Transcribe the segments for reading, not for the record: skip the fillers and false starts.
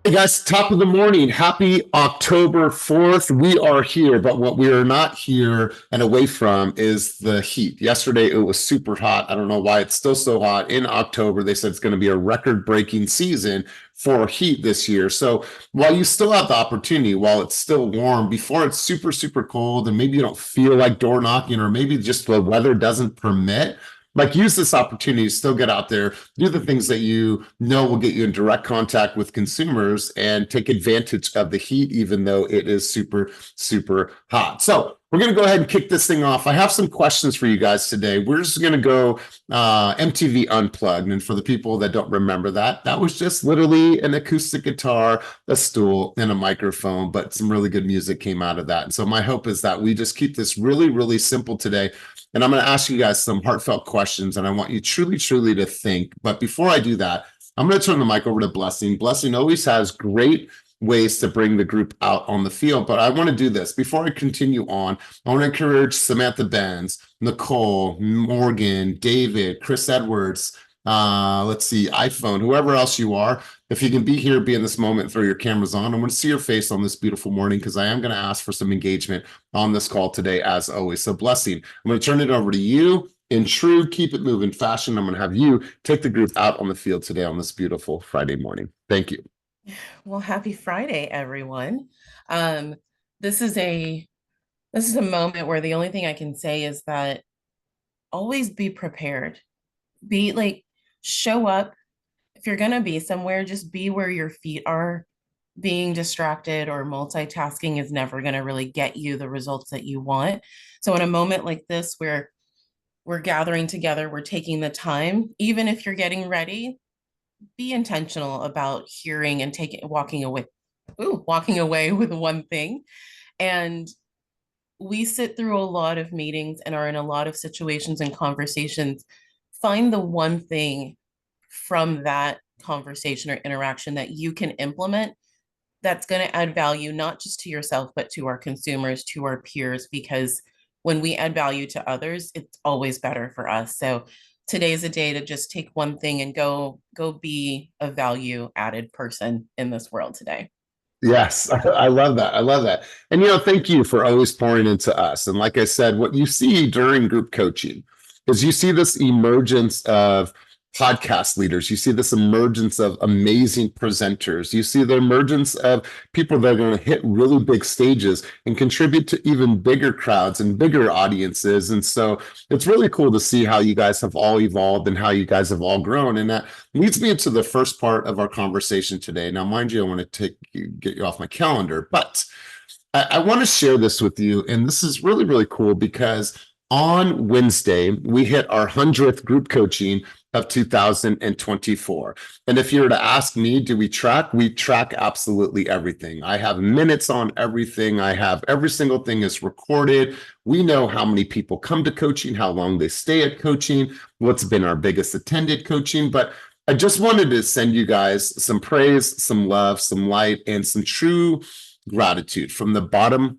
Hey guys, top of the morning. Happy October 4th. We are here, but what we are not here and away from is the heat. Yesterday it was super hot. I don't know why it's still so hot in October. They said it's going to be a record-breaking season for heat this year. So while you still have the opportunity, while it's still warm, before it's super, super cold, and maybe you don't feel like door knocking, or maybe just the weather doesn't permit, like use this opportunity to still get out there, do the things that you know will get you in direct contact with consumers and take advantage of the heat, even though it is super, super hot. So we're going to go ahead and kick this thing off. I have some questions for you guys today. We're just going to go MTV Unplugged. And for the people that don't remember that, that was just literally an acoustic guitar, a stool, and a microphone, but some really good music came out of that. And so my hope is that we just keep this really, really simple today. And I'm going to ask you guys some heartfelt questions, and I want you truly, truly to think. But before I do that, I'm going to turn the mic over to Blessing. Blessing always has great ways to bring the group out on the field, but I want to do this. Before I continue on, I want to encourage Samantha Benz, Nicole, Morgan, David, Chris Edwards, let's see, iPhone, whoever else you are. If you can be here, be in this moment, throw your cameras on. I want to see your face on this beautiful morning because I am going to ask for some engagement on this call today, as always. So Blessing, I'm going to turn it over to you. In true keep it moving fashion, I'm going to have you take the group out on the field today on this beautiful Friday morning. Thank you. Well, happy Friday, everyone. Um, this is a this is a moment where the only thing I can say is that always be prepared. Be like show up. If you're gonna be somewhere, just be where your feet are. Being distracted or multitasking is never gonna really get you the results that you want. So in a moment like this where we're gathering together, we're taking the time, even if you're getting ready, be intentional about hearing and taking walking away with one thing. And we sit through a lot of meetings and are in a lot of situations and conversations. Find the one thing from that conversation or interaction that you can implement that's going to add value, not just to yourself, but to our consumers, to our peers, because when we add value to others, it's always better for us. So today's a day to just take one thing and go be a value added person in this world today. Yes, I love that. I love that. And, thank you for always pouring into us. And like I said, what you see during group coaching is you see this emergence of podcast leaders. You see this emergence of amazing presenters. You see the emergence of people that are going to hit really big stages and contribute to even bigger crowds and bigger audiences. And so it's really cool to see how you guys have all evolved and how you guys have all grown. And that leads me into the first part of our conversation today. Now, mind you, I want to get you off my calendar, but I want to share this with you. And this is really, really cool because on Wednesday, we hit our 100th group coaching of 2024. And if you were to ask me, do we track? We track absolutely everything. I have minutes on everything. I have every single thing is recorded. We know how many people come to coaching, how long they stay at coaching, what's been our biggest attended coaching. But I just wanted to send you guys some praise, some love, some light, and some true gratitude from the bottom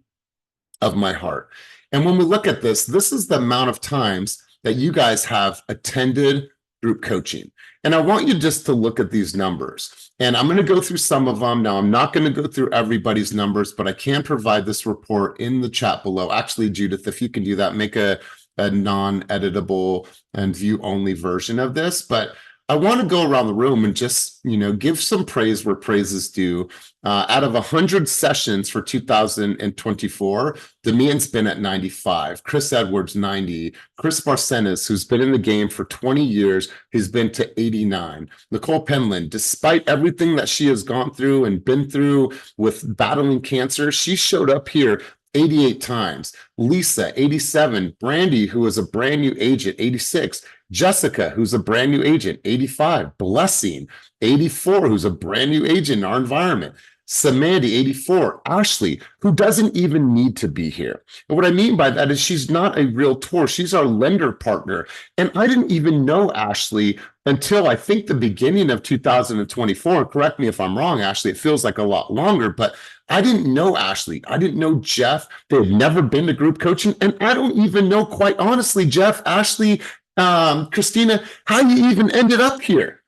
of my heart. And when we look at this, this is the amount of times that you guys have attended group coaching. And I want you just to look at these numbers. And I'm going to go through some of them. Now, I'm not going to go through everybody's numbers, but I can provide this report in the chat below. Actually, Judith, if you can do that, make a non-editable and view-only version of this. But I want to go around the room and just, give some praise where praise is due. Out of 100 sessions for 2024, Damian's been at 95, Chris Edwards 90, Chris Barcenas, who's been in the game for 20 years, he's been to 89. Nicole Penland, despite everything that she has gone through and been through with battling cancer, she showed up here 88 times. Lisa, 87. Brandy, who is a brand new agent, 86. Jessica, who's a brand new agent, 85. Blessing, 84, who's a brand new agent in our environment. Samantha, 84. Ashley, who doesn't even need to be here. And what I mean by that is she's not a real tour. She's our lender partner. And I didn't even know Ashley until I think the beginning of 2024. Correct me if I'm wrong, Ashley. It feels like a lot longer, but I didn't know Ashley. I didn't know Jeff. They had never been to group coaching. And I don't even know, quite honestly, Jeff, Ashley, Christina, how you even ended up here.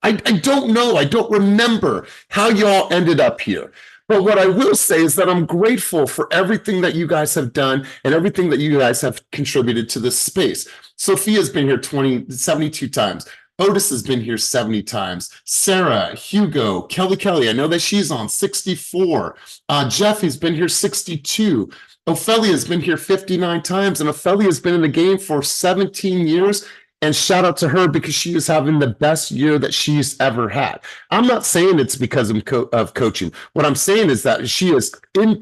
I don't know. I don't remember how y'all ended up here. But what I will say is that I'm grateful for everything that you guys have done and everything that you guys have contributed to this space. Sophia's been here 72 times. Otis has been here 70 times. Sarah, Hugo, Kelly, I know that she's on 64. Jeff has been here 62. Ophelia's been here 59 times, and Ophelia's been in the game for 17 years. And shout out to her because she is having the best year that she's ever had. I'm not saying it's because of coaching. What I'm saying is that she has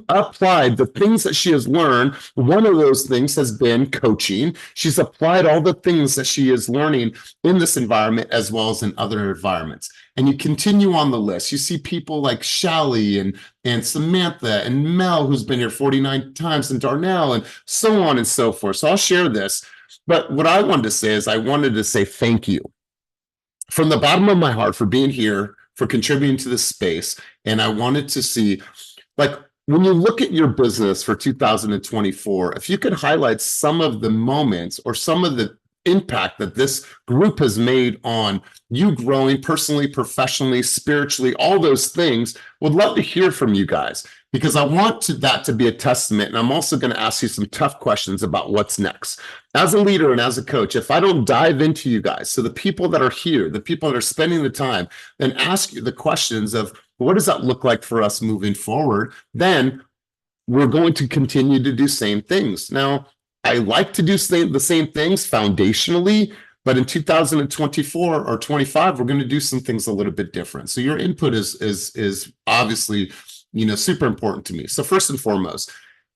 applied the things that she has learned. One of those things has been coaching. She's applied all the things that she is learning in this environment as well as in other environments. And you continue on the list. You see people like Shally and Samantha and Mel, who's been here 49 times, and Darnell, and so on and so forth. So I'll share this. But what I wanted to say is I wanted to say thank you from the bottom of my heart for being here, for contributing to this space. And I wanted to see, like, when you look at your business for 2024, if you could highlight some of the moments or some of the impact that this group has made on you growing personally, professionally, spiritually, all those things, would love to hear from you guys because I want that to be a testament. And I'm also going to ask you some tough questions about what's next. As a leader and as a coach, if I don't dive into you guys, so the people that are here, the people that are spending the time, and ask you the questions of what does that look like for us moving forward, then we're going to continue to do same things. Now, I like to do the same things foundationally, but in 2024 or 25, we're going to do some things a little bit different. So your input is obviously, super important to me. So first and foremost,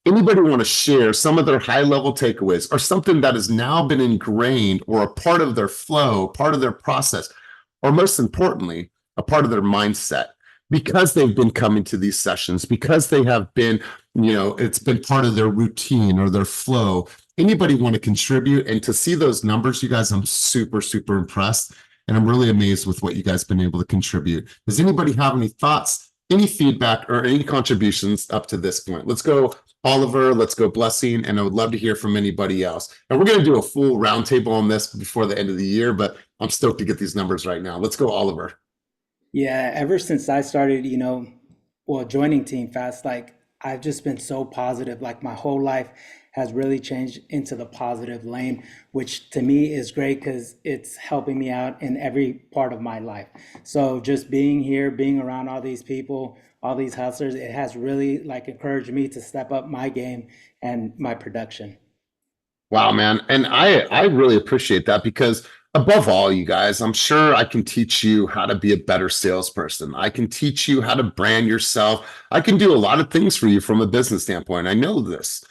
anybody want to share some of their high level takeaways or something that has now been ingrained or a part of their flow, part of their process, or most importantly, a part of their mindset because they've been coming to these sessions, because they have been, it's been part of their routine or their flow. Anybody want to contribute? And to see those numbers, you guys, I'm super, super impressed. And I'm really amazed with what you guys have been able to contribute. Does anybody have any thoughts, any feedback, or any contributions up to this point? Let's go, Oliver. Let's go, Blessing. And I would love to hear from anybody else. And we're going to do a full roundtable on this before the end of the year, but I'm stoked to get these numbers right now. Let's go, Oliver. Yeah, ever since I started, joining Team Fast, like I've just been so positive. Like my whole life has really changed into the positive lane, which to me is great because it's helping me out in every part of my life. So just being here, being around all these people, all these hustlers, it has really like encouraged me to step up my game and my production. Wow, man. And I really appreciate that because above all, you guys, I'm sure I can teach you how to be a better salesperson. I can teach you how to brand yourself. I can do a lot of things for you from a business standpoint. I know this.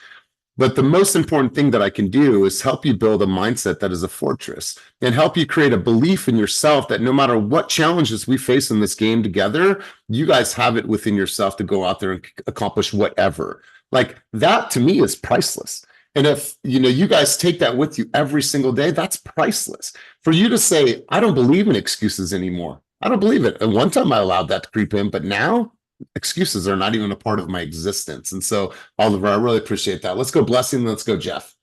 But the most important thing that I can do is help you build a mindset that is a fortress and help you create a belief in yourself that no matter what challenges we face in this game together, you guys have it within yourself to go out there and accomplish whatever. Like that to me is priceless. And if you guys take that with you every single day, that's priceless. For you to say, I don't believe in excuses anymore. I don't believe it. And one time I allowed that to creep in, but now excuses are not even a part of my existence. And so, Oliver, I really appreciate that. Let's go, Blessing. Let's go, Jeff.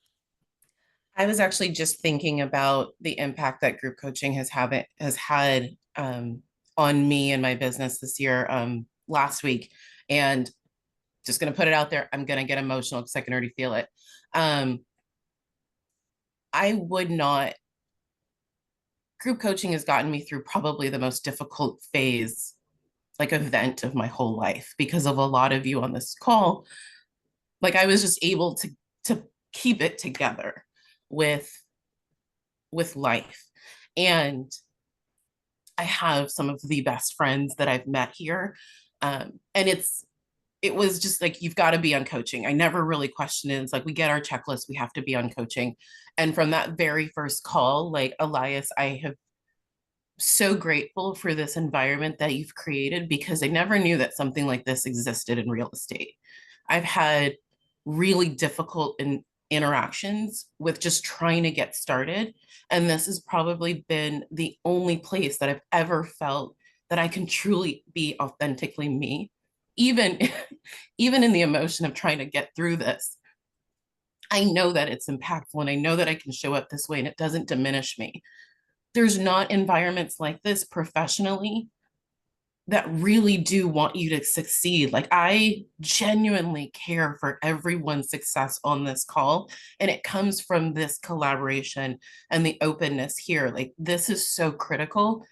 I was actually just thinking about the impact that group coaching has had on me and my business this year, last week, and just going to put it out there. I'm going to get emotional because I can already feel it. Um, I would not. Group coaching has gotten me through probably the most difficult phase, like event of my whole life, because of a lot of you on this call. Like I was just able to keep it together with life. And I have some of the best friends that I've met here. And it was just like, you've got to be on coaching. I never really questioned it. It's like, we get our checklist, we have to be on coaching. And from that very first call, like Elias, I have so grateful for this environment that you've created because I never knew that something like this existed in real estate. I've had really difficult interactions with just trying to get started. And this has probably been the only place that I've ever felt that I can truly be authentically me, even, even in the emotion of trying to get through this. I know that it's impactful and I know that I can show up this way and it doesn't diminish me. there's not environments like this professionally that really do want you to succeed. Like, I genuinely care for everyone's success on this call. And it comes from this collaboration and the openness here. Like, this is so critical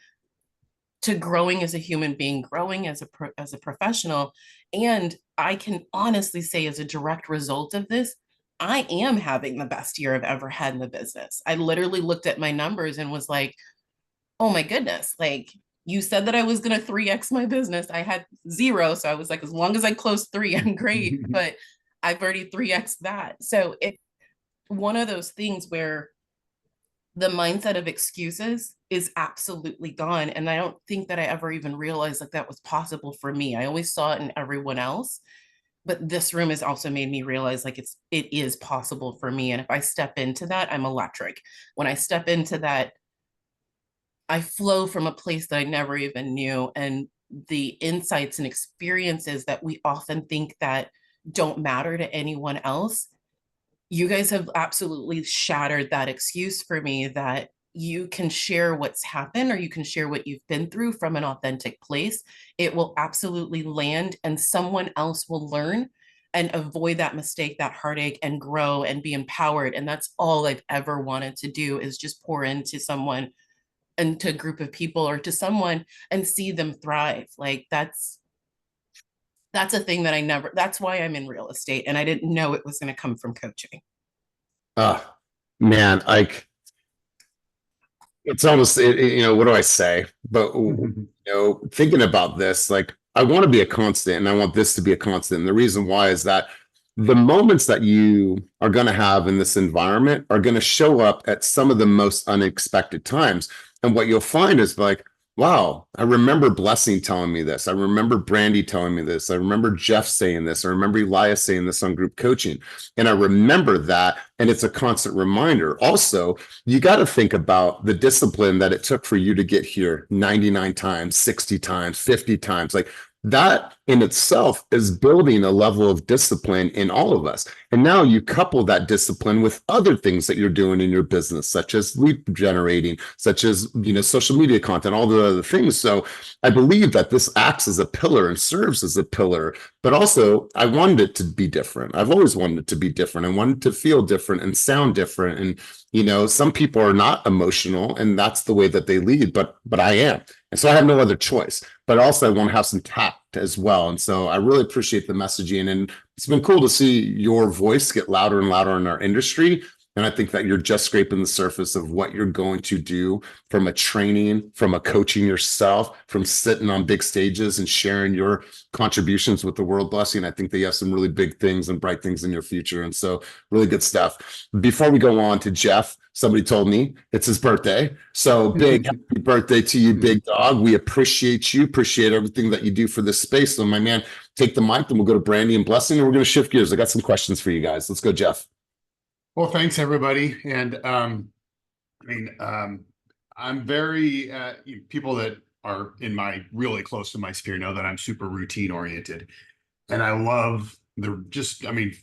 to growing as a human being, growing as a professional. And I can honestly say, as a direct result of this, I am having the best year I've ever had in the business. I literally looked at my numbers and was like, oh my goodness, like, you said that I was going to 3x my business. I had 0. So I was like, as long as I close 3, I'm great. But I've already 3x that. So it's one of those things where the mindset of excuses is absolutely gone. And I don't think that I ever even realized like that was possible for me. I always saw it in everyone else. But this room has also made me realize like it is possible for me. And if I step into that, I'm electric. When I step into that, I flow from a place that I never even knew. And the insights and experiences that we often think that don't matter to anyone else, you guys have absolutely shattered that excuse for me that you can share what's happened or you can share what you've been through from an authentic place. It will absolutely land and someone else will learn and avoid that mistake, that heartache, and grow and be empowered. And that's all I've ever wanted to do, is just pour into someone and to a group of people or to someone and see them thrive. Like, that's a thing that that's why I'm in real estate. And I didn't know it was going to come from coaching. Man, like, it's almost, what do I say? But, thinking about this, like, I want to be a constant and I want this to be a constant. And the reason why is that the moments that you are going to have in this environment are going to show up at some of the most unexpected times. And what you'll find is like, wow, I remember Blessing telling me this. I remember Brandy telling me this. I remember Jeff saying this. I remember Elias saying this on group coaching. And I remember that. And it's a constant reminder. Also, you got to think about the discipline that it took for you to get here 99 times, 60 times, 50 times. Like, that in itself is building a level of discipline in all of us. And now you couple that discipline with other things that you're doing in your business, such as lead generating, such as, social media content, all the other things. So I believe that this acts as a pillar and serves as a pillar, but also I wanted it to be different. I've always wanted it to be different. I wanted to feel different and sound different. And, some people are not emotional and that's the way that they lead, but I am. And so I have no other choice, but also I want to have some tact as well. And so I really appreciate the messaging, and it's been cool to see your voice get louder and louder in our industry. And I think that you're just scraping the surface of what you're going to do from a training, from a coaching yourself, from sitting on big stages and sharing your contributions with the world, Blessing. I think that you have some really big things and bright things in your future. And so really good stuff. Before we go on to Jeff, somebody told me it's his birthday. So big happy birthday to you, big dog. We appreciate you, appreciate everything that you do for this space. So my man, take the mic, then we'll go to Brandy and Blessing, and we're going to shift gears. I got some questions for you guys. Let's go, Jeff. Well, thanks everybody. And I'm very, people that are in my really close to my sphere know that I'm super routine oriented. And I love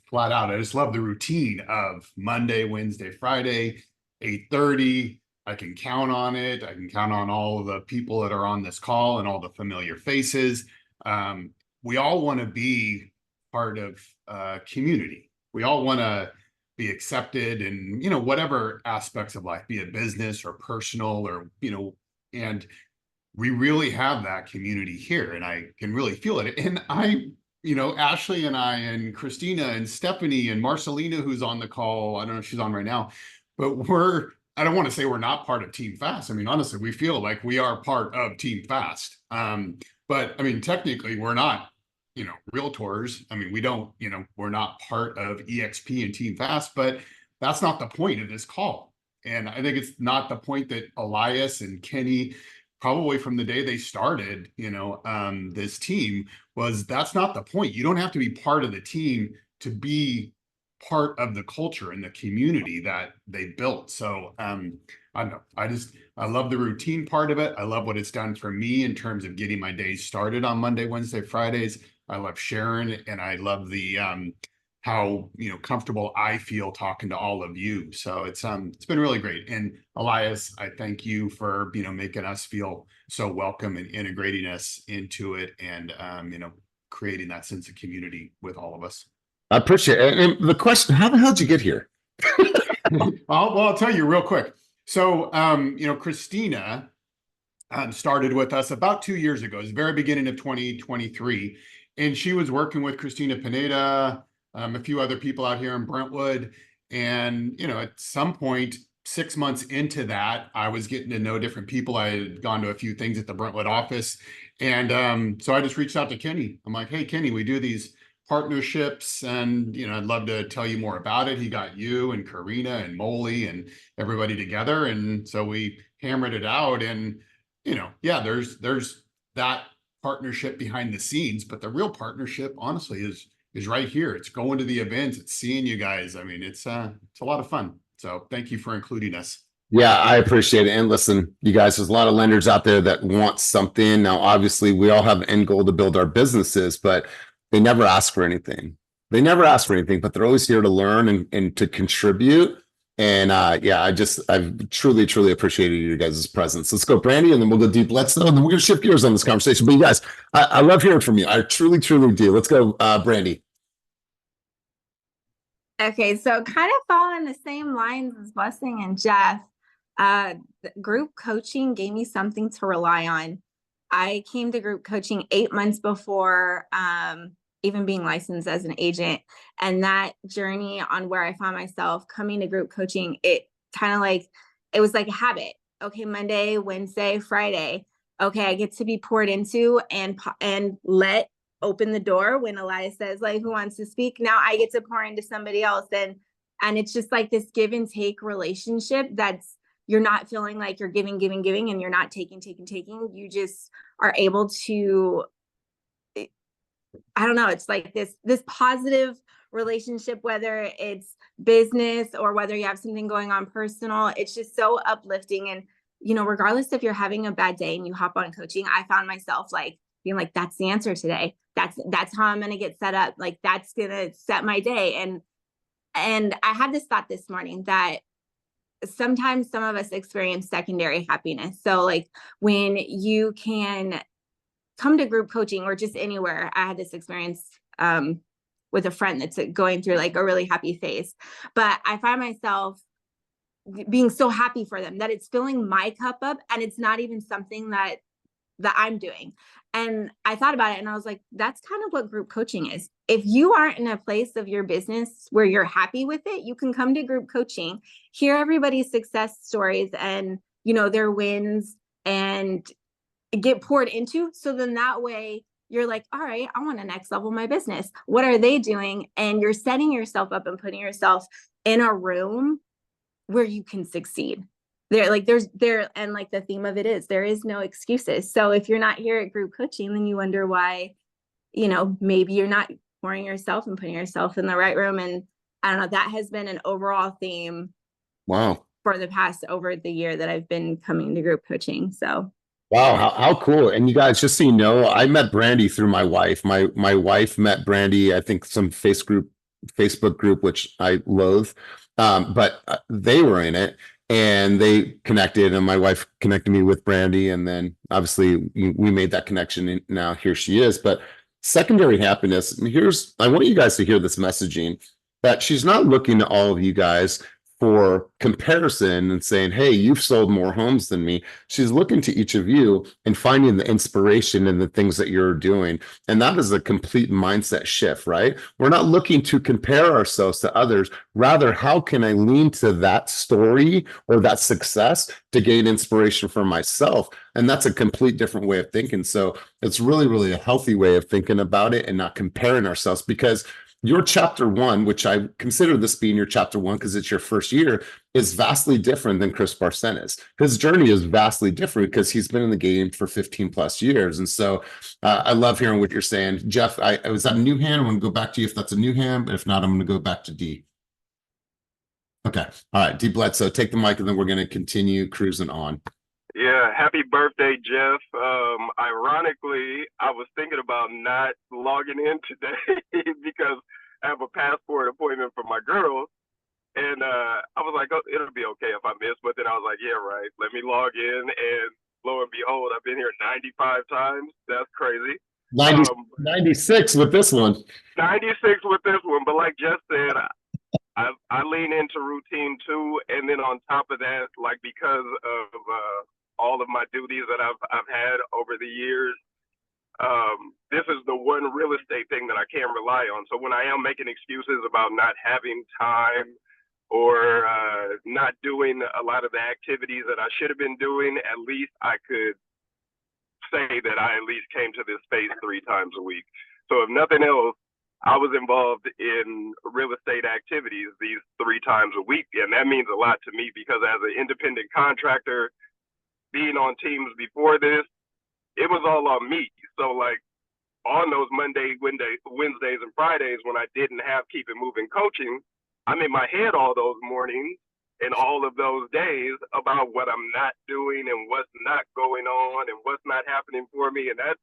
flat out, I just love the routine of Monday, Wednesday, Friday, 8:30. I can count on it. I can count on all of the people that are on this call and all the familiar faces. We all want to be part of community. We all want to be accepted in, whatever aspects of life, be it business or personal or, and we really have that community here, and I can really feel it. And Ashley and I and Christina and Stephanie and Marcelina, who's on the call, I don't know if she's on right now, but I don't want to say we're not part of Team Fast. I mean, honestly, we feel like we are part of Team Fast. But I mean, technically we're not, realtors. I mean, we don't, we're not part of EXP and Team Fast, but that's not the point of this call. And I think it's not the point that Elias and Kenny, probably from the day they started, this team, that's not the point. You don't have to be part of the team to be part of the culture and the community that they built. So I don't know. I love the routine part of it. I love what it's done for me in terms of getting my days started on Monday, Wednesday, Fridays. I love Sharon, and I love the how comfortable I feel talking to all of you. So it's been really great. And Elias, I thank you for making us feel so welcome and integrating us into it, and creating that sense of community with all of us. I appreciate it. And the question, how the hell did you get here? I'll tell you real quick. So Christina started with us about 2 years ago. It was the very beginning of 2023. And she was working with Christina Pineda, a few other people out here in Brentwood. And, at some point, 6 months into that, I was getting to know different people. I had gone to a few things at the Brentwood office. And so I just reached out to Kenny. I'm like, hey, Kenny, we do these partnerships, and I'd love to tell you more about it. He got you and Karina and Molly and everybody together. And so we hammered it out. And yeah, there's that partnership behind the scenes, but the real partnership, honestly, is right here. It's going to the events, it's seeing you guys. I mean, it's a lot of fun. So thank you for including us. Yeah, I appreciate it. And listen, you guys, there's a lot of lenders out there that want something. Now, obviously, we all have an end goal to build our businesses, but they never ask for anything. They never ask for anything, but they're always here to learn and to contribute. And yeah, I've truly appreciated you guys' presence. Let's go, Brandy, and then we'll go deep. And then we're going to shift gears on this conversation. But you guys, I love hearing from you. I truly do. Let's go, Brandy. Okay, so kind of following the same lines as Blessing and Jeff, group coaching gave me something to rely on. I came to group coaching 8 months before even being licensed as an agent. And that journey on where I found myself coming to group coaching, it was like a habit. Okay, Monday, Wednesday, Friday. Okay, I get to be poured into and let open the door when Elias says, like, who wants to speak? Now I get to pour into somebody else. And it's just like this give and take relationship that's, you're not feeling like you're giving, and you're not taking. You just are able to, I don't know, it's like this positive relationship, whether it's business or whether you have something going on personal. It's just so uplifting. And, regardless if you're having a bad day and you hop on coaching, I found myself like being like, that's the answer today. That's how I'm going to get set up. Like, that's going to set my day. And I had this thought this morning that sometimes some of us experience secondary happiness. So like when you can come to group coaching or just anywhere, I had this experience with a friend that's going through like a really happy phase, but I find myself being so happy for them that it's filling my cup up, and it's not even something that I'm doing. And I thought about it and I was like, that's kind of what group coaching is. If you aren't in a place of your business where you're happy with it, you can come to group coaching, hear everybody's success stories and, their wins, and get poured into. So then that way you're like, all right, I want to next level my business. What are they doing? And you're setting yourself up and putting yourself in a room where you can succeed. And like the theme of it is, there is no excuses. So if you're not here at group coaching, then you wonder why, maybe you're not pouring yourself and putting yourself in the right room. And I don't know, that has been an overall theme. Wow. For the past over the year that I've been coming to group coaching. So. Wow, how cool. And you guys, just so you know, I met Brandy through my wife. My wife met Brandy, I think some Facebook group, which I loathe. But they were in it and they connected, and my wife connected me with Brandy. And then obviously we made that connection, and now here she is. But secondary happiness, I want you guys to hear this messaging, that she's not looking to all of you guys for comparison and saying, hey, you've sold more homes than me. She's looking to each of you and finding the inspiration in the things that you're doing. And that is a complete mindset shift, right? We're not looking to compare ourselves to others. Rather, how can I lean to that story or that success to gain inspiration for myself? And that's a complete different way of thinking. So it's really a healthy way of thinking about it and not comparing ourselves, because your chapter one, which I consider this being your chapter one because it's your first year, is vastly different than Chris Barcenas. His journey is vastly different because he's been in the game for 15 plus years. And so I love hearing what you're saying. Jeff, was that a new hand? I'm going to go back to you if that's a new hand, but if not, I'm going to go back to D. Okay. All right. D Bledsoe, take the mic, and then we're going to continue cruising on. Yeah, happy birthday, Jeff. Ironically, I was thinking about not logging in today because have a passport appointment for my girl. And I was like, oh, it'll be okay if I miss. But then I was like, yeah, right. Let me log in. And lo and behold, I've been here 95 times. That's crazy. 90, 96 with this one. 96 with this one. But like Jess said, I lean into routine too. And then on top of that, like because of all of my duties that I've had over the years, this is the one real estate thing that I can't rely on. So when I am making excuses about not having time or not doing a lot of the activities that I should have been doing, at least I could say that I at least came to this space 3 times a week. So if nothing else, I was involved in real estate activities these 3 times a week. And that means a lot to me because as an independent contractor, being on teams before this, it was all on me. So like on those Monday, Wednesdays, and Fridays when I didn't have Keep It Moving coaching, I'm in my head all those mornings and all of those days about what I'm not doing and what's not going on and what's not happening for me. And that's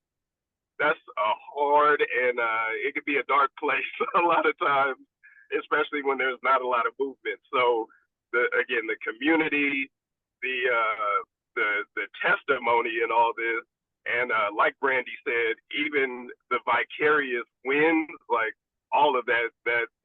a hard and it could be a dark place a lot of times, especially when there's not a lot of movement. So the community, the testimony and all this, and like Brandy said, even the vicarious wins, like all of that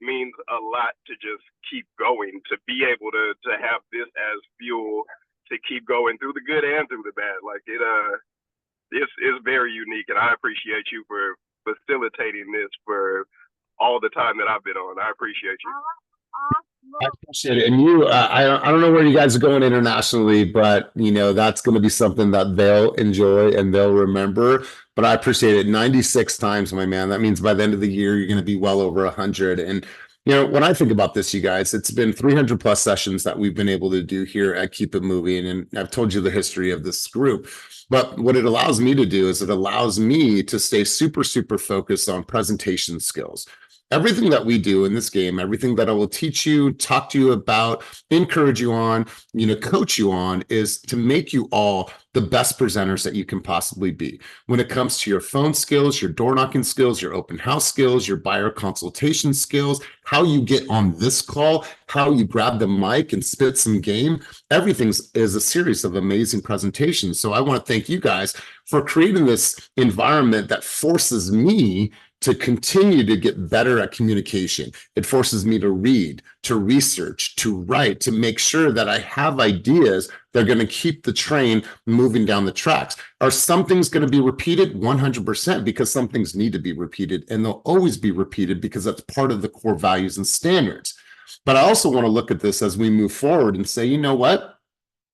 means a lot to just keep going, to be able to have this as fuel to keep going through the good and through the bad. Like it's very unique, and I appreciate you for facilitating this for all the time that I've been on. I appreciate you. I appreciate it. And you, I don't know where you guys are going internationally, but that's going to be something that they'll enjoy and they'll remember. But I appreciate it. 96 times, my man. That means by the end of the year, you're going to be well over 100. And when I think about this, you guys, it's been 300 plus sessions that we've been able to do here at Keep It Moving. And I've told you the history of this group. But what it allows me to do is it allows me to stay super, super focused on presentation skills. Everything that we do in this game, everything that I will teach you, talk to you about, encourage you on, coach you on, is to make you all the best presenters that you can possibly be. When it comes to your phone skills, your door knocking skills, your open house skills, your buyer consultation skills, how you get on this call, how you grab the mic and spit some game, everything is a series of amazing presentations. So I want to thank you guys for creating this environment that forces me to continue to get better at communication. It forces me to read, to research, to write, to make sure that I have ideas that are going to keep the train moving down the tracks. Are some things going to be repeated? 100%, because some things need to be repeated, and they'll always be repeated because that's part of the core values and standards. But I also want to look at this as we move forward and say, you know what?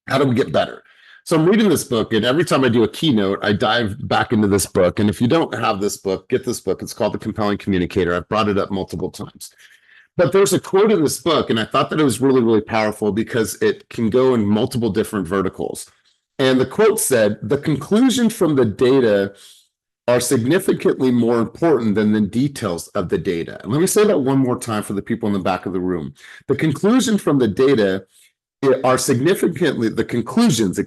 How do we get better? So I'm reading this book, and every time I do a keynote, I dive back into this book. And if you don't have this book, get this book. It's called The Compelling Communicator. I've brought it up multiple times. But there's a quote in this book, and I thought that it was really, really powerful because it can go in multiple different verticals. And the quote said, "The conclusion from the data are significantly more important than the details of the data." And let me say that one more time for the people in the back of the room. The conclusion from the data the conclusions,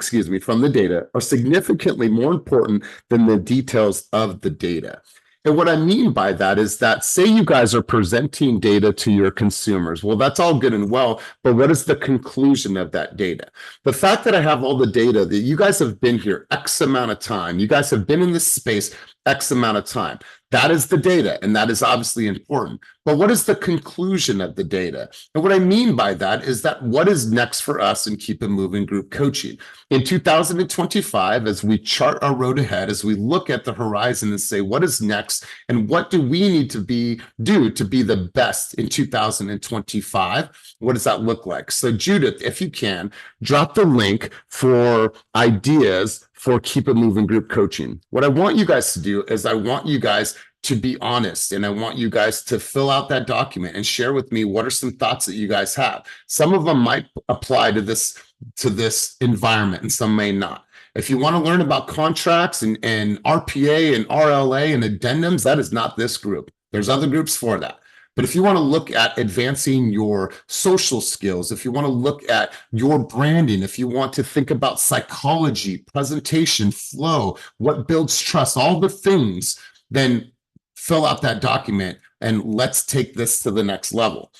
from the data are significantly more important than the details of the data. And what I mean by that is that, say you guys are presenting data to your consumers. Well, that's all good and well, but what is the conclusion of that data? The fact that I have all the data that you guys have been here X amount of time, you guys have been in this space X amount of time. That is the data, and that is obviously important. But what is the conclusion of the data? And what I mean by that is that what is next for us in Keep It Moving group coaching? In 2025, as we chart our road ahead, as we look at the horizon and say, what is next, and what do we need to do to be the best in 2025? What does that look like? So Judith, if you can, drop the link for ideas for Keep It Moving group coaching. What I want you guys to do is I want you guys to be honest, and I want you guys to fill out that document and share with me what are some thoughts that you guys have. Some of them might apply to this environment and some may not. If you want to learn about contracts and RPA and RLA and addendums, that is not this group. There's other groups for that. But if you want to look at advancing your social skills, if you want to look at your branding, if you want to think about psychology, presentation, flow, what builds trust, all the things, then fill out that document. and let's take this to the next level.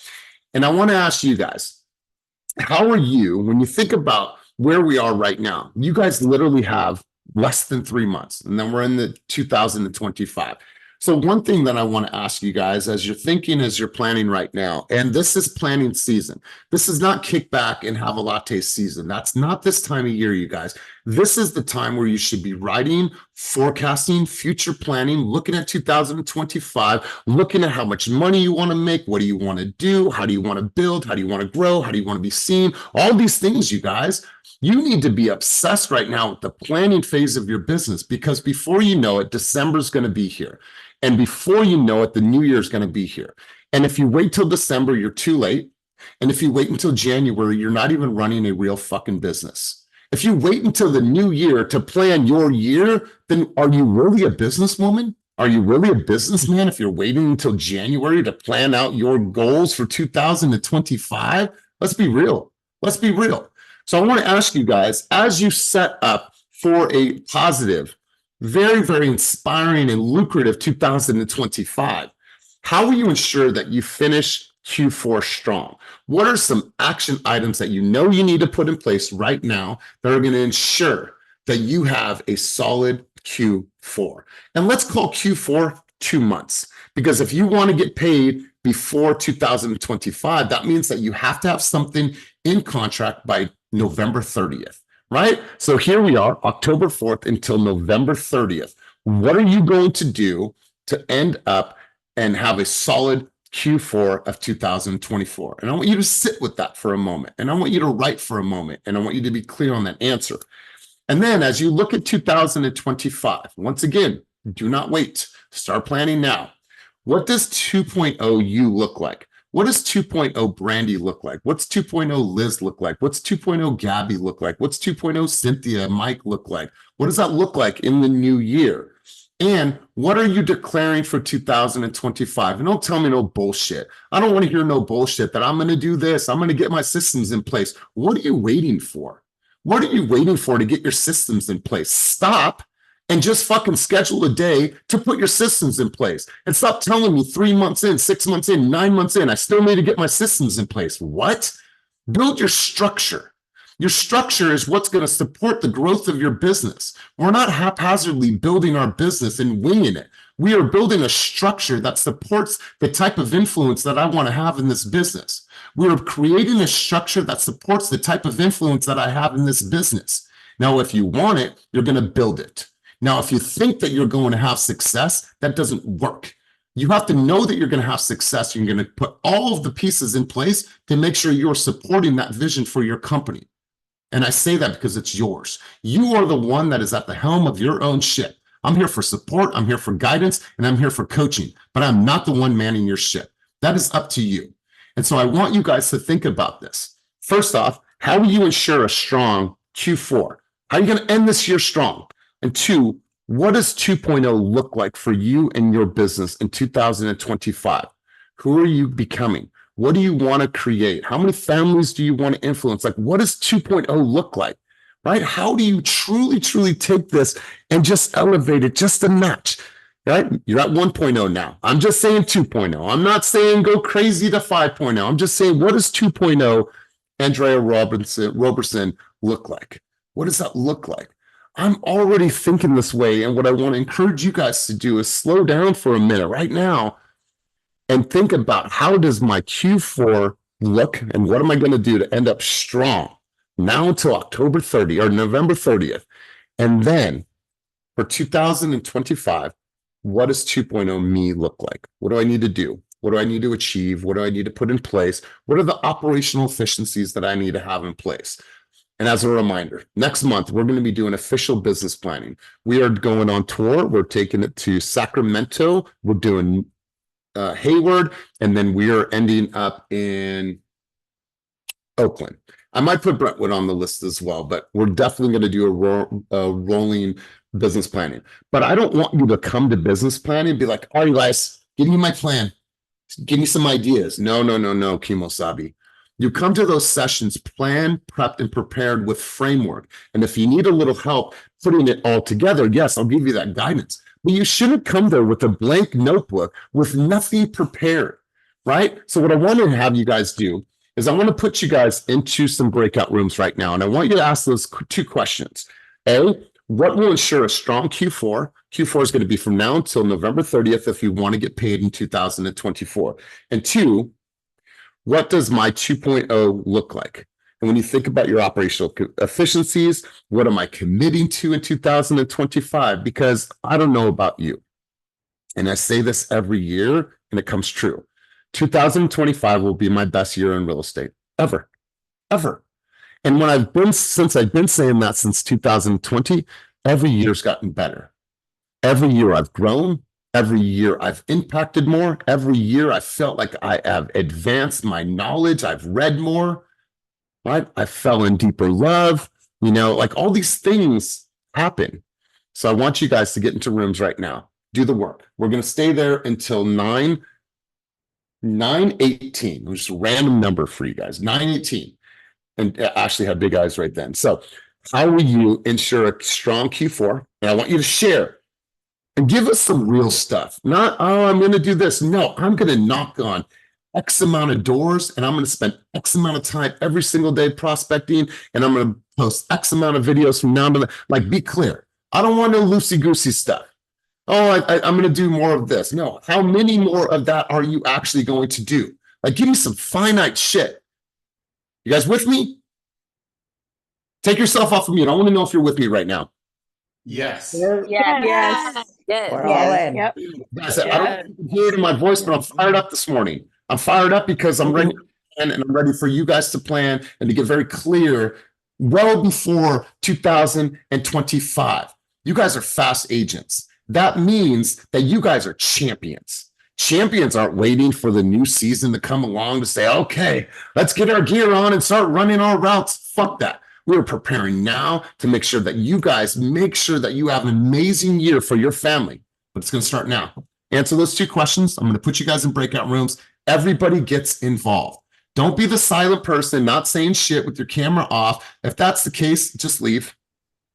And I want to ask you guys, how are you, when you think about where we are right now, you guys literally have less than 3 months, and then we're in the 2025. So one thing that I want to ask you guys as you're thinking, as you're planning right now, and this is planning season. This is not kick back and have a latte season. That's not this time of year, you guys. This is the time where you should be writing, forecasting, future planning, looking at 2025, looking at how much money you want to make, what do you want to do, how do you want to build, how do you want to grow, how do you want to be seen, all these things, you guys. You need to be obsessed right now with the planning phase of your business, because before you know it, December's going to be here. And before you know it, the new year is going to be here. And if you wait till December, you're too late. And if you wait until January, you're not even running a real fucking business. If you wait until the new year to plan your year, then are you really a businesswoman? Are you really a businessman if you're waiting until January to plan out your goals for 2025? Let's be real. Let's be real. So I want to ask you guys, as you set up for a positive, very, very inspiring and lucrative 2025, how will you ensure that you finish Q4 strong? What are some action items that you know you need to put in place right now that are going to ensure that you have a solid Q4? And let's call Q4 2 months, because if you want to get paid before 2025, that means that you have to have something in contract by November 30th. Right? So here we are, October 4th until November 30th. What are you going to do to end up and have a solid Q4 of 2024? And I want you to sit with that for a moment. And I want you to write for a moment. And I want you to be clear on that answer. And then as you look at 2025, once again, do not wait. Start planning now. What does 2.0 you look like? What does 2.0 Brandy look like? What's 2.0 Liz look like? What's 2.0 Gabby look like? What's 2.0 Cynthia, Mike look like? What does that look like in the new year? And what are you declaring for 2025? And don't tell me no bullshit. I don't want to hear no bullshit that I'm going to do this. I'm going to get my systems in place. What are you waiting for? What are you waiting for to get your systems in place? Stop and just fucking schedule a day to put your systems in place. And stop telling me 3 months in, 6 months in, 9 months in, I still need to get my systems in place. What? Build your structure. Your structure is what's going to support the growth of your business. We're not haphazardly building our business and winging it. We are building a structure that supports the type of influence that I want to have in this business. We are creating a structure that supports the type of influence that I have in this business. Now, if you want it, you're going to build it. Now, if you think that you're going to have success, that doesn't work. You have to know that you're going to have success. You're going to put all of the pieces in place to make sure you're supporting that vision for your company. And I say that because it's yours. You are the one that is at the helm of your own ship. I'm here for support, I'm here for guidance, and I'm here for coaching, but I'm not the one manning your ship. That is up to you. And so I want you guys to think about this. First off, how will you ensure a strong Q4? How are you going to end this year strong? And 2, what does 2.0 look like for you and your business in 2025? Who are you becoming? What do you want to create? How many families do you want to influence? Like, what does 2.0 look like? Right? How do you truly, truly take this and just elevate it just a notch? Right? You're at 1.0 now. I'm just saying 2.0. I'm not saying go crazy to 5.0. I'm just saying, what does 2.0 Andrea Robertson look like? What does that look like? I'm already thinking this way. And what I want to encourage you guys to do is slow down for a minute right now and think about, how does my Q4 look and what am I going to do to end up strong now until October 30 or November 30th? And then for 2025, what does 2.0 me look like? What do I need to do? What do I need to achieve? What do I need to put in place? What are the operational efficiencies that I need to have in place? And as a reminder, next month, we're going to be doing official business planning. We are going on tour. We're taking it to Sacramento. We're doing Hayward, and then we are ending up in Oakland. I might put Brentwood on the list as well, but we're definitely going to do a rolling business planning. But I don't want you to come to business planning and be like, all right, Elias, give me my plan. Give me some ideas. No, Kimosabi. You come to those sessions planned, prepped, and prepared with framework. And if you need a little help putting it all together, yes, I'll give you that guidance. But you shouldn't come there with a blank notebook with nothing prepared, right? So what I want to have you guys do is I want to put you guys into some breakout rooms right now. And I want you to ask those two questions. A, what will ensure a strong Q4? Q4 is going to be from now until November 30th if you want to get paid in 2024. And two, what does my 2.0 look like? And when you think about your operational efficiencies, what am I committing to in 2025? Because I don't know about you. And I say this every year, and it comes true. 2025 will be my best year in real estate ever, ever. And since I've been saying that since 2020, every year's gotten better. Every year I've grown. Every year I've impacted more. Every year I felt like I have advanced my knowledge. I've read more, right? I fell in deeper love, like all these things happen. So I want you guys to get into rooms right now. Do the work. We're going to stay there until 9:18. Just a random number for you guys. 9:18. And Ashley had big eyes right then. So how will you ensure a strong Q4? And I want you to share and give us some real stuff. Not, oh, I'm going to do this. No, I'm going to knock on X amount of doors and I'm going to spend X amount of time every single day prospecting. And I'm going to post X amount of videos from now on. Like, be clear. I don't want no loosey-goosey stuff. Oh, I'm going to do more of this. No, how many more of that are you actually going to do? Like, give me some finite shit. You guys with me? Take yourself off of mute. I want to know if you're with me right now. Yes. Yes. We're all in. Yep. Guys, I don't know if you can hear it in my voice, but I'm fired up this morning. I'm fired up because I'm ready to plan and I'm ready for you guys to plan and to get very clear well before 2025. You guys are fast agents. That means that you guys are champions. Champions aren't waiting for the new season to come along to say, okay, let's get our gear on and start running our routes. Fuck that. We're preparing now to make sure that you guys make sure that you have an amazing year for your family. But it's going to start now. Answer those two questions. I'm going to put you guys in breakout rooms. Everybody gets involved. Don't be the silent person, not saying shit with your camera off. If that's the case, just leave.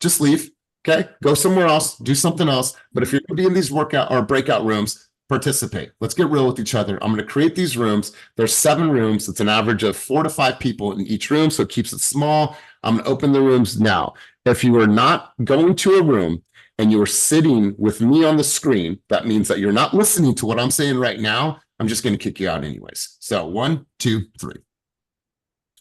Just leave. Okay? Go somewhere else. Do something else. But if you're going to be in these workout or breakout rooms, participate. Let's get real with each other. I'm going to create these rooms. There's 7 rooms. It's an average of 4 to 5 people in each room, so it keeps it small. I'm going to open the rooms now. If you are not going to a room and you are sitting with me on the screen, that means that you're not listening to what I'm saying right now. I'm just going to kick you out anyways. So 1, 2, 3.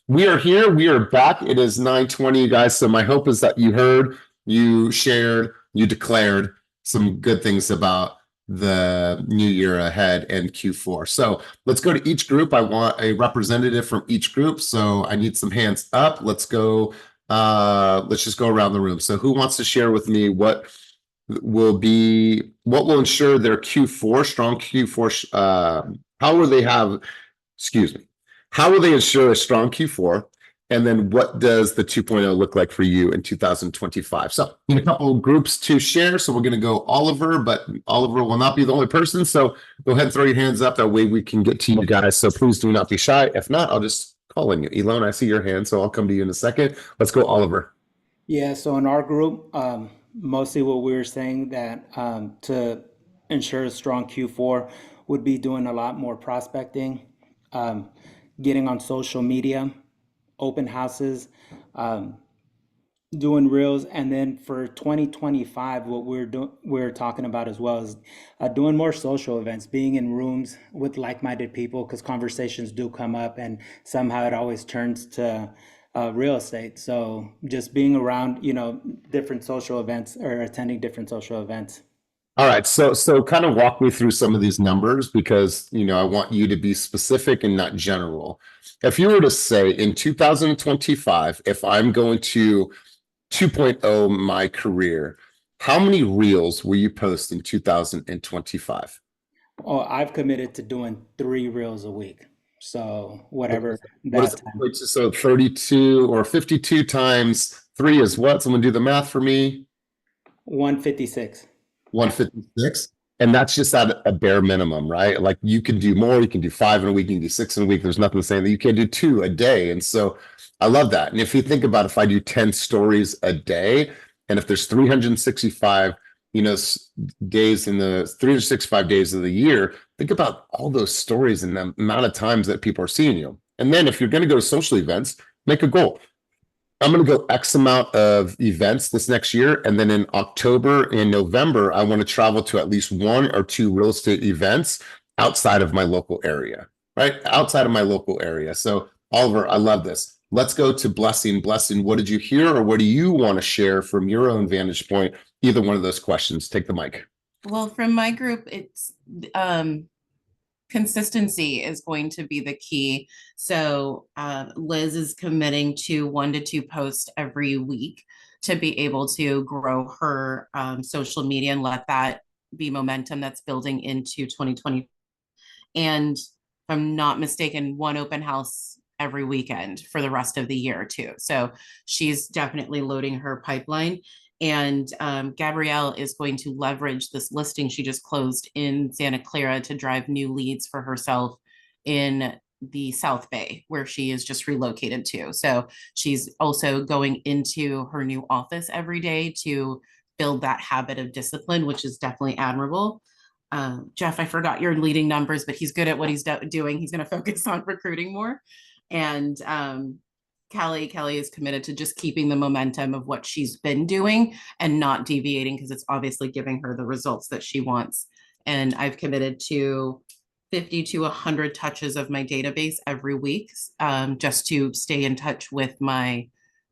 We are here. We are back. It is 9:20, you guys. So my hope is that you heard, you shared, you declared some good things about the new year ahead and Q4. So let's go to each group. I want a representative from each group. So I need some hands up. Let's go. Let's just go around the room. So who wants to share with me what will ensure their Q4, strong Q4, how will they ensure a strong Q4? And then what does the 2.0 look like for you in 2025? So in a couple of groups to share. So we're going to go Oliver, but Oliver will not be the only person. So go ahead and throw your hands up. That way we can get to you guys. So please do not be shy. If not, I'll just call on you. Elon, I see your hand, so I'll come to you in a second. Let's go, Oliver. Yeah, so in our group, mostly what we were saying that to ensure a strong Q4 would be doing a lot more prospecting, getting on social media, open houses, doing reels, and then for 2025, what we're talking about as well is doing more social events, being in rooms with like-minded people, because conversations do come up, and somehow it always turns to real estate. So just being around, different social events or attending different social events. All right, so kind of walk me through some of these numbers because I want you to be specific and not general. If you were to say in 2025, if I'm going to 2.0 my career, how many reels will you post in 2025 Oh, I've committed to doing 3 reels a week. So whatever What is that time. it? So 32 or 52 times 3 is what? Someone do the math for me. 156. 156. And that's just at a bare minimum, right? Like you can do more, you can do 5 in a week, you can do 6 in a week. There's nothing saying that you can't do 2 a day. And so I love that. And if you think about if I do 10 stories a day, and if there's 365 days in the 365 days of the year, think about all those stories and the amount of times that people are seeing you. And then if you're going to go to social events, make a goal. I'm going to go X amount of events this next year. And then in October and November, I want to travel to at least 1 or 2 real estate events outside of my local area, right? Outside of my local area. So Oliver, I love this. Let's go to Blessing. Blessing, what did you hear or what do you want to share from your own vantage point? Either one of those questions. Take the mic. Well, from my group, it's consistency is going to be the key. So Liz is committing to 1 to 2 posts every week to be able to grow her social media and let that be momentum that's building into 2020. And if I'm not mistaken, 1 open house every weekend for the rest of the year too. So she's definitely loading her pipeline. And Gabrielle is going to leverage this listing she just closed in Santa Clara to drive new leads for herself in the South Bay, where she is just relocated to. So she's also going into her new office every day to build that habit of discipline, which is definitely admirable. Jeff, I forgot your leading numbers, but he's good at what he's doing. He's going to focus on recruiting more. And Kelly is committed to just keeping the momentum of what she's been doing and not deviating because it's obviously giving her the results that she wants. And I've committed to 50 to 100 touches of my database every week, just to stay in touch with my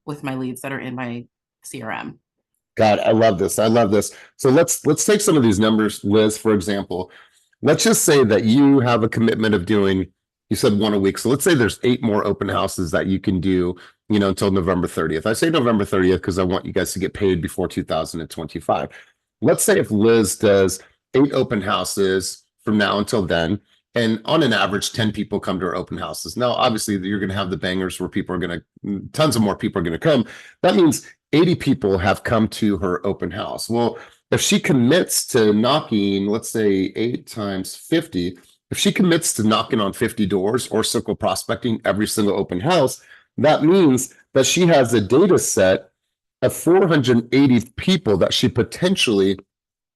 leads that are in my CRM. God, I love this. I love this. So let's take some of these numbers, Liz, for example. Let's just say that you have a commitment of doing, you said 1 a week. So let's say there's 8 more open houses that you can do, until November 30th. I say November 30th because I want you guys to get paid before 2025. Let's say if Liz does 8 open houses from now until then, and on an average, 10 people come to her open houses. Now, obviously, you're going to have the bangers where tons of more people are going to come. That means 80 people have come to her open house. Well, if she commits to knocking, let's say 8 times 50, if she commits to knocking on 50 doors or circle prospecting every single open house, that means that she has a data set of 480 people that she potentially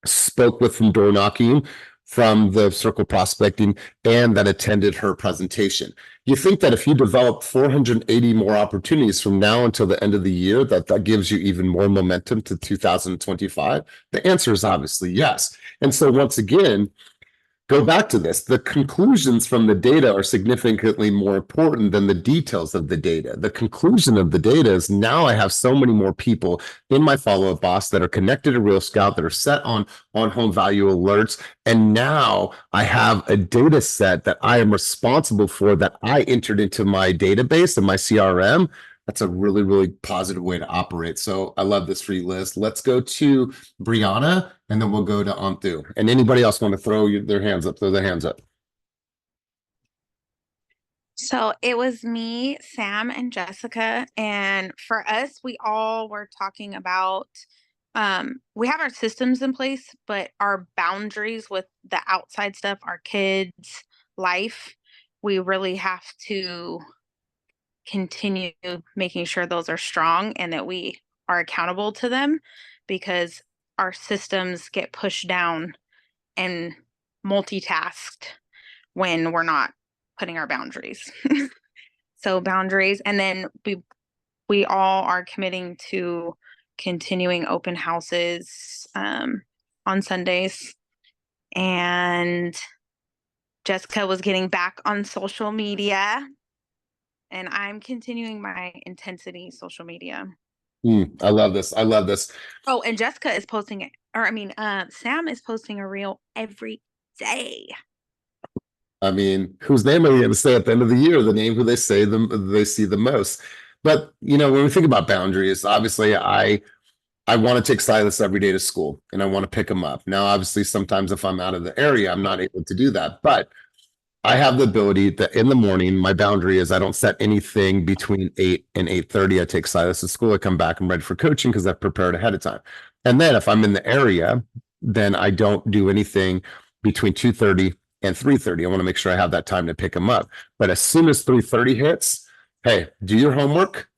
spoke with from door knocking, from the circle prospecting, and that attended her presentation. You think that if you develop 480 more opportunities from now until the end of the year, that gives you even more momentum to 2025? The answer is obviously yes. And so once again, go back to this. The conclusions from the data are significantly more important than the details of the data. The conclusion of the data is now I have so many more people in my follow-up box that are connected to Real Scout, that are set on home value alerts. And now I have a data set that I am responsible for that I entered into my database and my CRM. That's a really, really positive way to operate. So I love this for you, Liz. Let's go to Brianna, and then we'll go to Anthu. And anybody else want to throw their hands up? Throw their hands up. So it was me, Sam, and Jessica. And for us, we all were talking about, we have our systems in place, but our boundaries with the outside stuff, our kids' life, we really have to continue making sure those are strong and that we are accountable to them, because our systems get pushed down and multitasked when we're not putting our boundaries. So boundaries, and then we all are committing to continuing open houses on Sundays. And Jessica was getting back on social media, and I'm continuing my intensity social media. I love this. I love this. Oh, and Jessica is posting it, or Sam is posting a reel every day. I mean, whose name are you going to say at the end of the year? The name who they see the most. But when we think about boundaries, obviously I want to take Silas every day to school, and I want to pick him up. Now, obviously, sometimes if I'm out of the area, I'm not able to do that. But I have the ability that in the morning, my boundary is I don't set anything between 8 and 8:30. I take Silas to school. I come back, I'm ready for coaching because I've prepared ahead of time. And then if I'm in the area, then I don't do anything between 2:30 and 3:30. I want to make sure I have that time to pick him up. But as soon as 3:30 hits, hey, do your homework.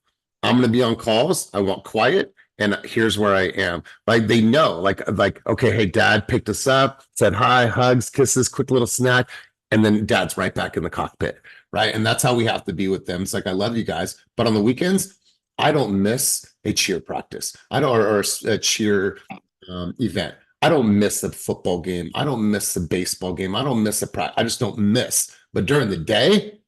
I'm going to be on calls. I want quiet. and here's where I am. Like they know, like, okay, hey, dad picked us up, said hi, hugs, kisses, quick little snack, and then dad's right back in the cockpit, right? And that's how we have to be with them. It's like, I love you guys, but on the weekends, I don't miss a cheer practice. I don't, or a cheer event. I don't miss a football game. I don't miss a baseball game. I don't miss a practice. I just don't miss. But during the day,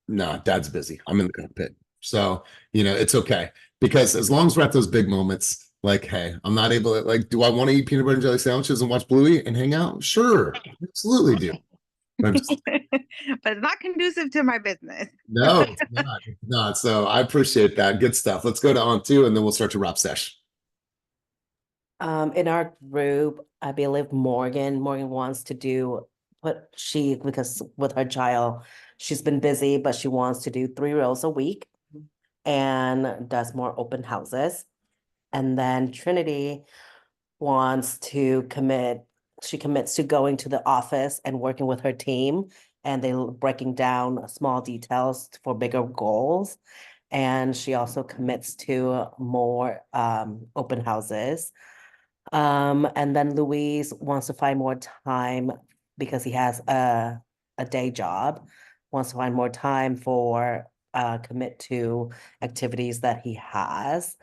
nah, dad's busy. I'm in the cockpit. So, it's okay. Because as long as we're at those big moments, like, hey, I'm not able to, like, do I want to eat peanut butter and jelly sandwiches and watch Bluey and hang out? Sure, absolutely do. But but it's not conducive to my business. no, it's not. It's not. So I appreciate that. Good stuff. Let's go to on two, and then we'll start to wrap sesh. In our group, I believe Morgan wants to do because with her child, she's been busy, but she wants to do 3 reels a week and does more open houses. And then Trinity wants to she commits to going to the office and working with her team, and they breaking down small details for bigger goals. And she also commits to more open houses. And then Luis wants to find more time because he has a day job, wants to find more time for commit to activities that he has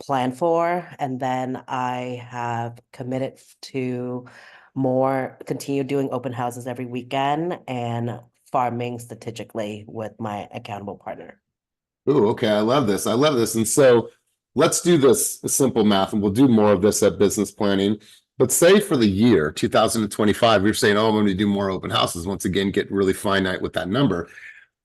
planned for. And then I have committed to continue doing open houses every weekend and farming strategically with my accountable partner. Ooh, okay. I love this. I love this. And so let's do this simple math, and we'll do more of this at business planning. But say for the year 2025, you're saying, oh, I'm going to do more open houses. Once again, get really finite with that number.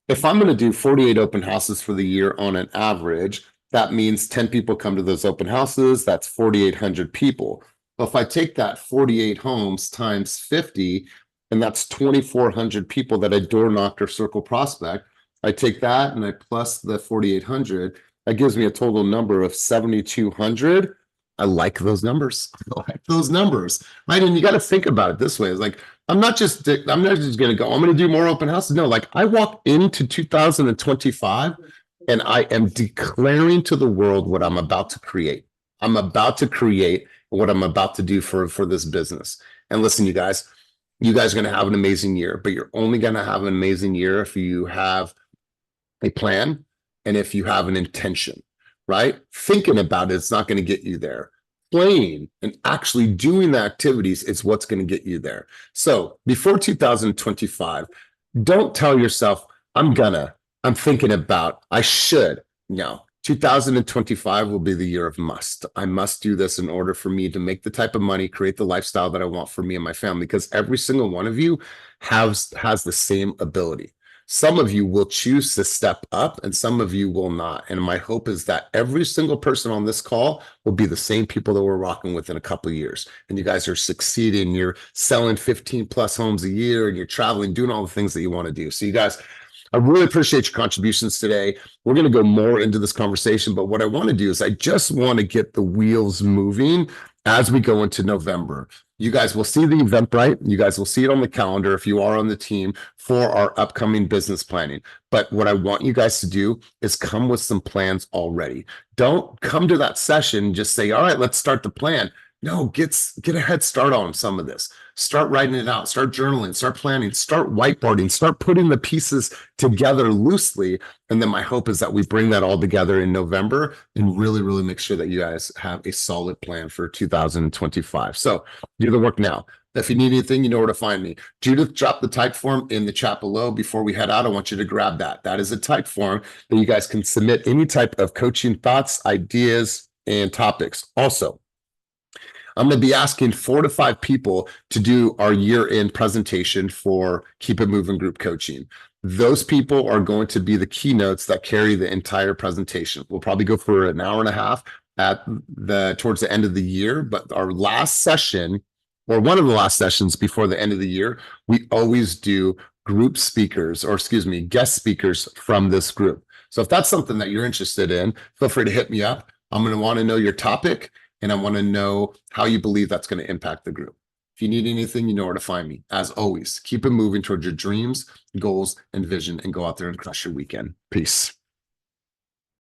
If I'm going to do 48 open houses for the year on an average, that means 10 people come to those open houses. That's 4,800 people. Well, if I take that 48 homes times 50, and that's 2,400 people that I door knocked or circle prospect, I take that and I plus the 4,800, that gives me a total number of 7,200. I like those numbers. I like those numbers, right? And you got to think about it this way. It's like, I'm not just going to go, I'm going to do more open houses. No, like I walk into 2025 and I am declaring to the world what I'm about to create. I'm about to create what I'm about to do for this business. And listen, you guys are going to have an amazing year, but you're only going to have an amazing year if you have a plan and if you have an intention, right? Thinking about it's not going to get you there. Playing and actually doing the activities is what's going to get you there. So before 2025, don't tell yourself, I'm thinking about, I should. No, 2025 will be the year of must. I must do this in order for me to make the type of money, create the lifestyle that I want for me and my family, because every single one of you has the same ability. Some of you will choose to step up and some of you will not. And my hope is that every single person on this call will be the same people that we're rocking with in a couple of years. And you guys are succeeding. You're selling 15 plus homes a year and you're traveling, doing all the things that you want to do. So you guys, I really appreciate your contributions today. We're going to go more into this conversation, but what I want to do is I just want to get the wheels moving as we go into November. You guys will see the Eventbrite. You guys will see it on the calendar if you are on the team for our upcoming business planning. But what I want you guys to do is come with some plans already. Don't come to that session and just say, all right, let's start the plan. No, get a head start on some of this. Start writing it out, start journaling, start planning, start whiteboarding, start putting the pieces together loosely. And then my hope is that we bring that all together in November and really, really make sure that you guys have a solid plan for 2025. So do the work now. If you need anything, you know where to find me. Judith dropped the type form in the chat below. Before we head out, I want you to grab that. That is a type form that you guys can submit any type of coaching thoughts, ideas, and topics. Also, I'm going to be asking 4 to 5 people to do our year-end presentation for Keep It Moving Group Coaching. Those people are going to be the keynotes that carry the entire presentation. We'll probably go for an hour and a half towards the end of the year, but our last session, or one of the last sessions before the end of the year, we always do group speakers, or guest speakers from this group. So if that's something that you're interested in, feel free to hit me up. I'm going to want to know your topic, and I want to know how you believe that's going to impact the group. If you need anything, you know where to find me. As always, keep it moving towards your dreams, goals, and vision, and go out there and crush your weekend. Peace.